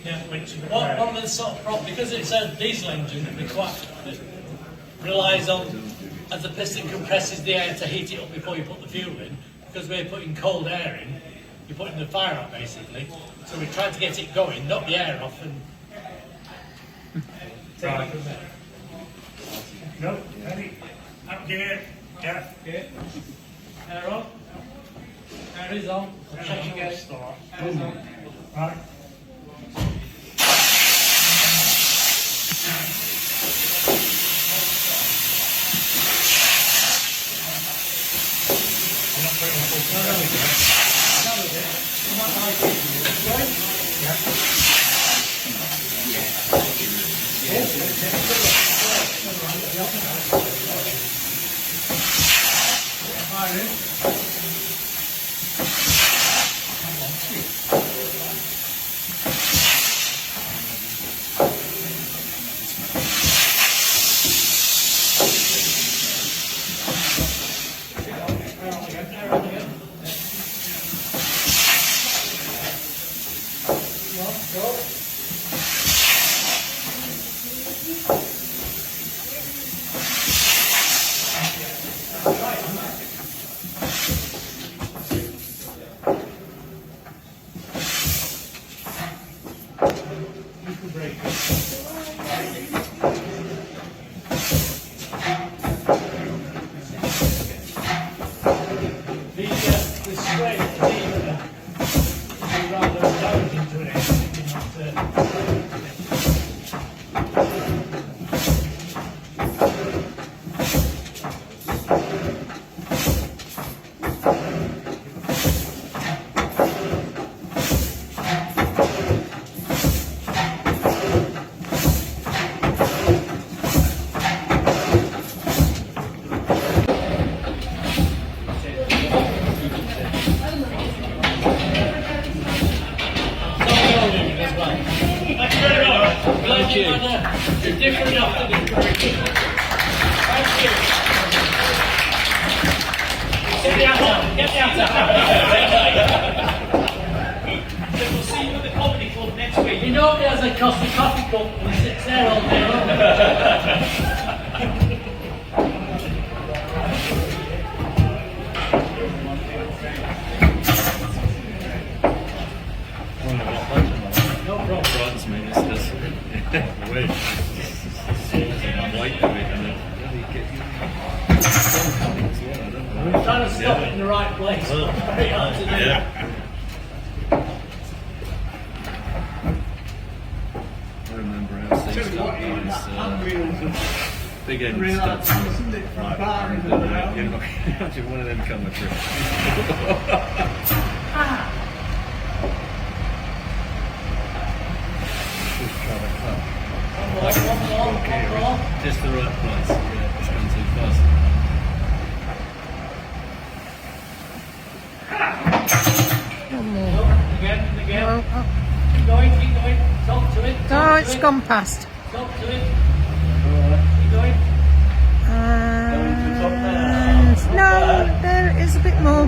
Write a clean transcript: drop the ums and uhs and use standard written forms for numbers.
Yeah, one of the sort of problems, because it's a diesel engine, it relies on, as the piston compresses the air to heat it up before you put the fuel in, because we're putting cold air in, you're putting the fire up basically. So we try to get it going, knock the air off and take it from there. No, ready? Up gear. Yeah. Okay. Air on. Air is on. Check again. Start. Right. You're different after the curriculum. Thank you. Get the outside. Get the outside. We'll see you at the comedy club next week. You know he has a coffee cup and he sits there all day long. No problem. Bronze, man, it's just wait. White of it, and then we're trying to stop it in the right place. Very hard to do. Yeah. I remember how things got big end stuff. Right, you know, imagine one of them coming through. Just the right place. Yeah, it's gone too fast. Again. Keep going. Talk to it. Oh, it's gone past. Talk to it. Keep going. No, there is a bit more.